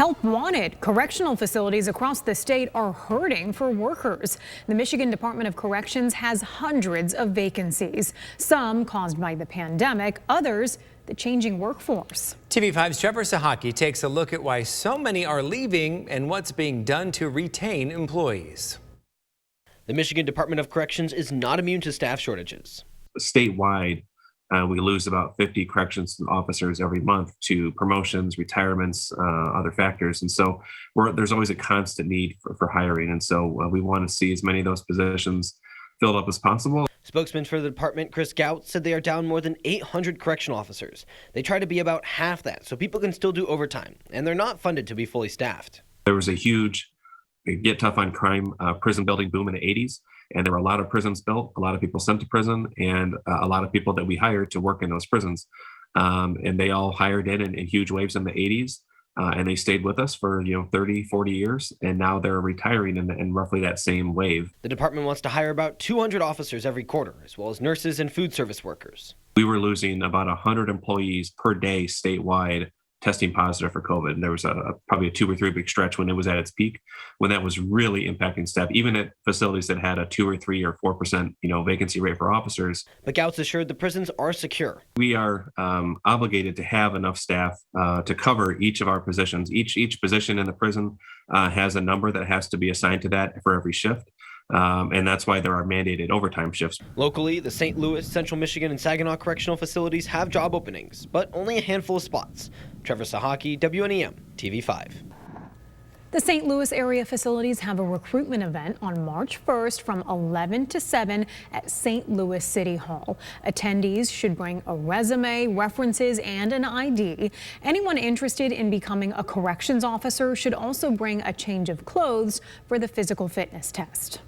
Help wanted. Correctional facilities across the state are hurting for workers. The Michigan Department of Corrections has hundreds of vacancies, some caused by the pandemic, others the changing workforce. TV5's Trevor Sahaki takes a look at why so many are leaving and what's being done to retain employees. The Michigan Department of Corrections is not immune to staff shortages. Statewide, we lose about 50 corrections officers every month to promotions, retirements, other factors. And so there's always a constant need for hiring. And so we want to see as many of those positions filled up as possible. Spokesman for the department, Chris Gout, said they are down more than 800 correctional officers. They try to be about half that so people can still do overtime, and they're not funded to be fully staffed. There was a huge get tough on crime prison building boom in the 80s. And there were a lot of prisons built, a lot of people sent to prison, and a lot of people that we hired to work in those prisons. And they all hired in huge waves in the 80s. And they stayed with us for 30, 40 years. And now they're retiring in roughly that same wave. The department wants to hire about 200 officers every quarter, as well as nurses and food service workers. We were losing about 100 employees per day statewide testing positive for COVID. And there was probably a 2 or 3 week stretch when it was at its peak, when that was really impacting staff, even at facilities that had a 2 or 3 or 4% vacancy rate for officers. But Gouts assured the prisons are secure. We are obligated to have enough staff to cover each of our positions. Each position in the prison has a number that has to be assigned to that for every shift. And that's why there are mandated overtime shifts. Locally, the St. Louis, Central Michigan, and Saginaw correctional facilities have job openings, but only a handful of spots. Trevor Sahaki, WNEM, TV5. The St. Louis area facilities have a recruitment event on March 1st from 11 to 7 at St. Louis City Hall. Attendees should bring a resume, references, and an ID. Anyone interested in becoming a corrections officer should also bring a change of clothes for the physical fitness test.